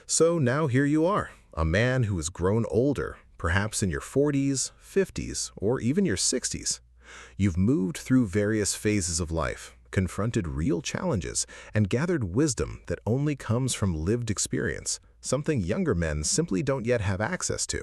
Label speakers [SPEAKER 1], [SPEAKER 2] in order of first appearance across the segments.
[SPEAKER 1] So now here you are, a man who has grown older, perhaps in your 40s, 50s, or even your 60s. You've moved through various phases of life, confronted real challenges, and gathered wisdom that only comes from lived experience, something younger men simply don't yet have access to.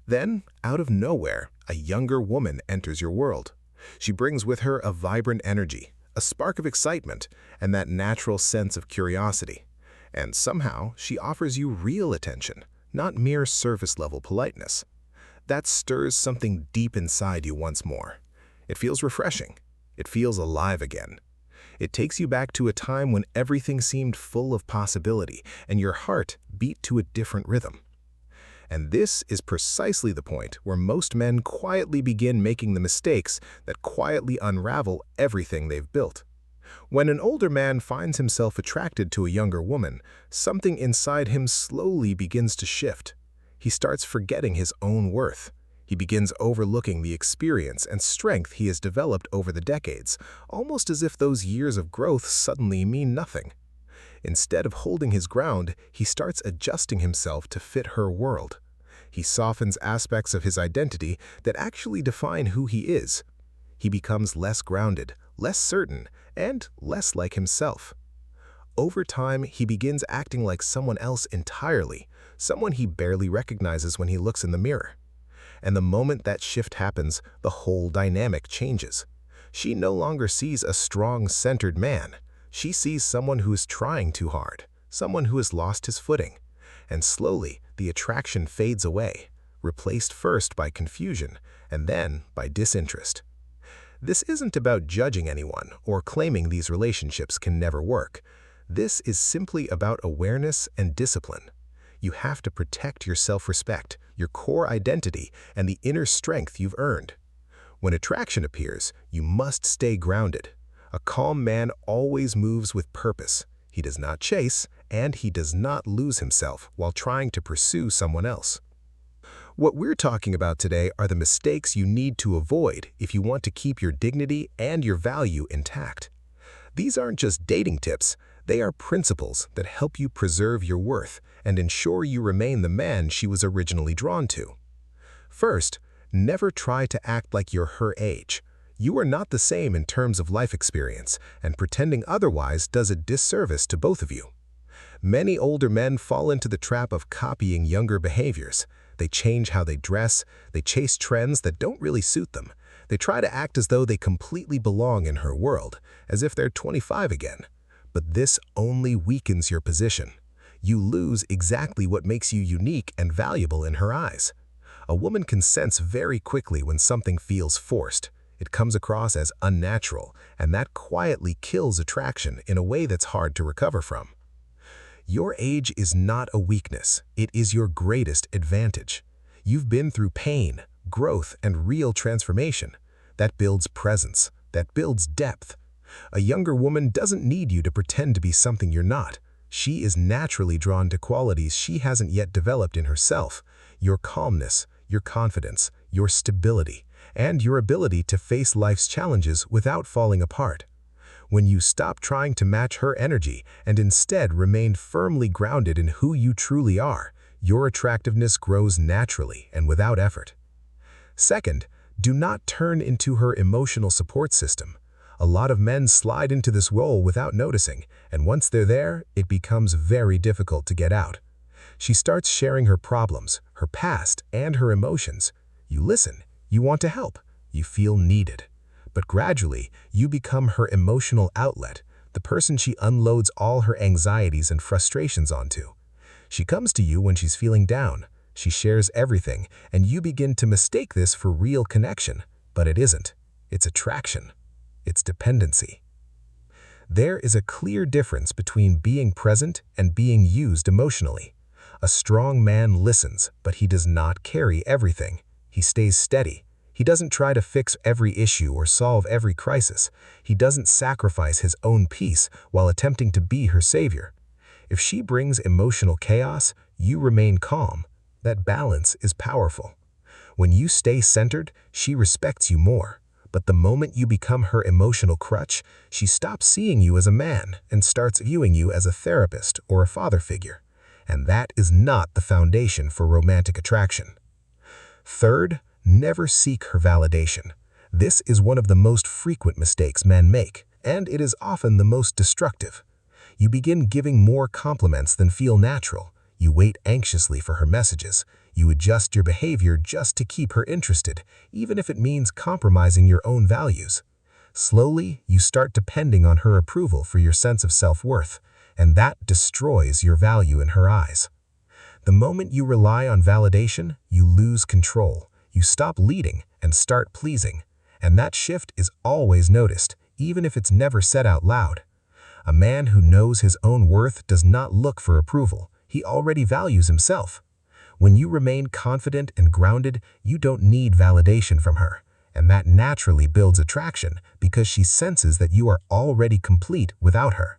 [SPEAKER 1] Then, out of nowhere, a younger woman enters your world. She brings with her a vibrant energy, a spark of excitement, and that natural sense of curiosity. And somehow, she offers you real attention, not mere surface-level politeness. That stirs something deep inside you once more. It feels refreshing. It feels alive again. It takes you back to a time when everything seemed full of possibility and your heart beat to a different rhythm. And this is precisely the point where most men quietly begin making the mistakes that quietly unravel everything they've built. When an older man finds himself attracted to a younger woman, something inside him slowly begins to shift. He starts forgetting his own worth. He begins overlooking the experience and strength he has developed over the decades, almost as if those years of growth suddenly mean nothing. Instead of holding his ground, he starts adjusting himself to fit her world. He softens aspects of his identity that actually define who he is. He becomes less grounded, less certain, and less like himself. Over time, he begins acting like someone else entirely, someone he barely recognizes when he looks in the mirror. And the moment that shift happens, the whole dynamic changes. She no longer sees a strong, centered man. She sees someone who is trying too hard, someone who has lost his footing. And slowly, the attraction fades away, replaced first by confusion and then by disinterest. This isn't about judging anyone or claiming these relationships can never work. This is simply about awareness and discipline. You have to protect your self-respect, your core identity, and the inner strength you've earned. When attraction appears, you must stay grounded. A calm man always moves with purpose. He does not chase, and he does not lose himself while trying to pursue someone else. What we're talking about today are the mistakes you need to avoid if you want to keep your dignity and your value intact. These aren't just dating tips, they are principles that help you preserve your worth and ensure you remain the man she was originally drawn to. First, never try to act like you're her age. You are not the same in terms of life experience, and pretending otherwise does a disservice to both of you. Many older men fall into the trap of copying younger behaviors. They change how they dress, they chase trends that don't really suit them. They try to act as though they completely belong in her world, as if they're 25 again. But this only weakens your position. You lose exactly what makes you unique and valuable in her eyes. A woman can sense very quickly when something feels forced. It comes across as unnatural, and that quietly kills attraction in a way that's hard to recover from. Your age is not a weakness, it is your greatest advantage. You've been through pain, growth, and real transformation. That builds presence, that builds depth. A younger woman doesn't need you to pretend to be something you're not. She is naturally drawn to qualities she hasn't yet developed in herself. Your calmness, your confidence, your stability, and your ability to face life's challenges without falling apart. When you stop trying to match her energy and instead remain firmly grounded in who you truly are, your attractiveness grows naturally and without effort. Second, do not turn into her emotional support system. A lot of men slide into this role without noticing, and once they're there, it becomes very difficult to get out. She starts sharing her problems, her past, and her emotions. You listen, you want to help, you feel needed. But gradually, you become her emotional outlet, the person she unloads all her anxieties and frustrations onto. She comes to you when she's feeling down. She shares everything, and you begin to mistake this for real connection. But it isn't. It's attraction. It's dependency. There is a clear difference between being present and being used emotionally. A strong man listens, but he does not carry everything. He stays steady. He doesn't try to fix every issue or solve every crisis. He doesn't sacrifice his own peace while attempting to be her savior. If she brings emotional chaos, you remain calm. That balance is powerful. When you stay centered, she respects you more. But the moment you become her emotional crutch, she stops seeing you as a man and starts viewing you as a therapist or a father figure. and that is not the foundation for romantic attraction. Third, never seek her validation. This is one of the most frequent mistakes men make, and it is often the most destructive. You begin giving more compliments than feel natural. You wait anxiously for her messages. You adjust your behavior just to keep her interested, even if it means compromising your own values. Slowly, you start depending on her approval for your sense of self-worth, and that destroys your value in her eyes. The moment you rely on validation, you lose control. You stop leading and start pleasing, and that shift is always noticed, even if it's never said out loud. A man who knows his own worth does not look for approval. He already values himself. When you remain confident and grounded, you don't need validation from her, and that naturally builds attraction because she senses that you are already complete without her.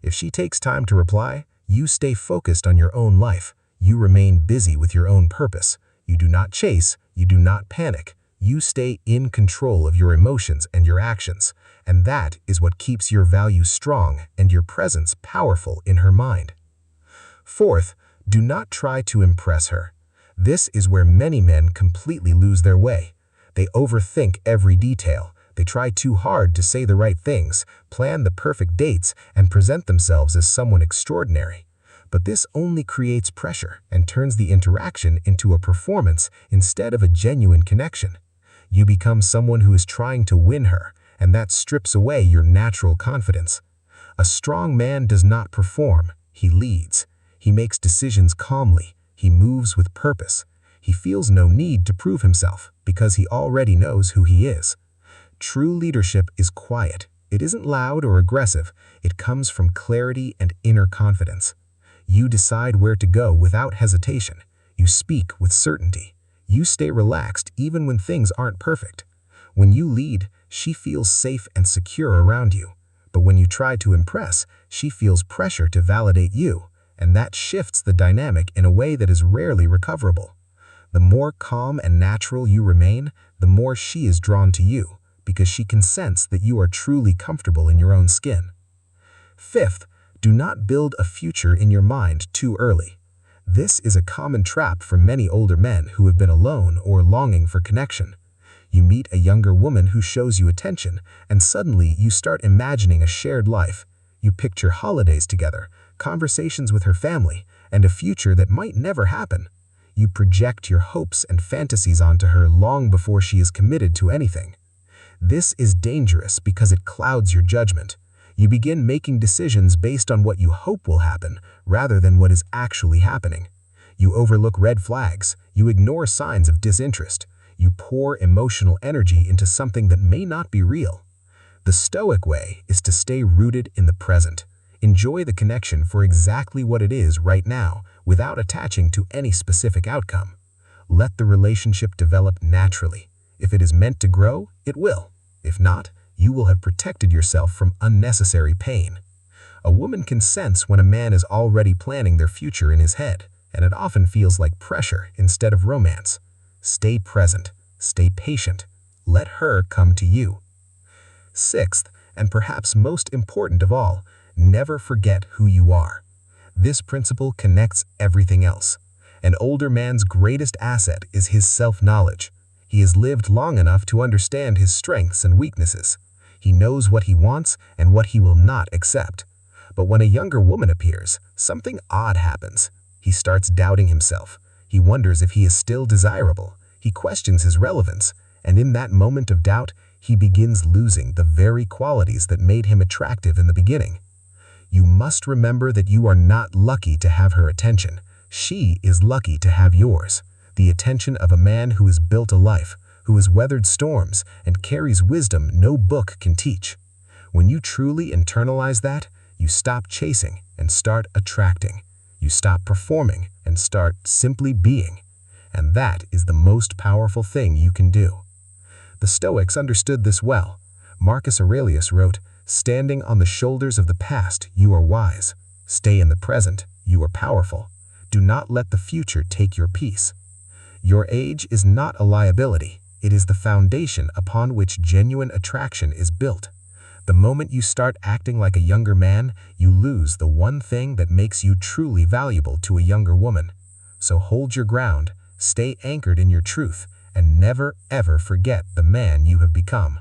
[SPEAKER 1] If she takes time to reply, you stay focused on your own life. You remain busy with your own purpose. You do not chase, you do not panic. You stay in control of your emotions and your actions, and that is what keeps your value strong and your presence powerful in her mind. Fourth, do not try to impress her. This is where many men completely lose their way. They overthink every detail. They try too hard to say the right things, plan the perfect dates, and present themselves as someone extraordinary. But this only creates pressure and turns the interaction into a performance instead of a genuine connection. You become someone who is trying to win her, and that strips away your natural confidence. A strong man does not perform, he leads. He makes decisions calmly. He moves with purpose. He feels no need to prove himself because he already knows who he is. True leadership is quiet. It isn't loud or aggressive. It comes from clarity and inner confidence. You decide where to go without hesitation. You speak with certainty. You stay relaxed even when things aren't perfect. When you lead, she feels safe and secure around you. But when you try to impress, she feels pressure to validate you, and that shifts the dynamic in a way that is rarely recoverable. The more calm and natural you remain, the more she is drawn to you, because she can sense that you are truly comfortable in your own skin. Fifth, do not build a future in your mind too early. This is a common trap for many older men who have been alone or longing for connection. You meet a younger woman who shows you attention, and suddenly you start imagining a shared life. You picture holidays together, conversations with her family, and a future that might never happen. You project your hopes and fantasies onto her long before she is committed to anything. This is dangerous because it clouds your judgment. You begin making decisions based on what you hope will happen rather than what is actually happening. You overlook red flags. You ignore signs of disinterest. You pour emotional energy into something that may not be real. The Stoic way is to stay rooted in the present. Enjoy the connection for exactly what it is right now without attaching to any specific outcome. Let the relationship develop naturally. If it is meant to grow, it will. If not, you will have protected yourself from unnecessary pain. A woman can sense when a man is already planning their future in his head, and it often feels like pressure instead of romance. Stay present. Stay patient. Let her come to you. Sixth, and perhaps most important of all, never forget who you are. This principle connects everything else. An older man's greatest asset is his self-knowledge. He has lived long enough to understand his strengths and weaknesses. He knows what he wants and what he will not accept. But when a younger woman appears, something odd happens. He starts doubting himself. He wonders if he is still desirable. He questions his relevance, and in that moment of doubt, he begins losing the very qualities that made him attractive in the beginning. You must remember that you are not lucky to have her attention. She is lucky to have yours. The attention of a man who has built a life, who has weathered storms, and carries wisdom no book can teach. When you truly internalize that, you stop chasing and start attracting. You stop performing and start simply being. And that is the most powerful thing you can do. The Stoics understood this well. Marcus Aurelius wrote, "Standing on the shoulders of the past, you are wise. Stay in the present, you are powerful. Do not let the future take your peace." Your age is not a liability. It is the foundation upon which genuine attraction is built. The moment you start acting like a younger man, you lose the one thing that makes you truly valuable to a younger woman. So hold your ground, stay anchored in your truth, and never ever forget the man you have become.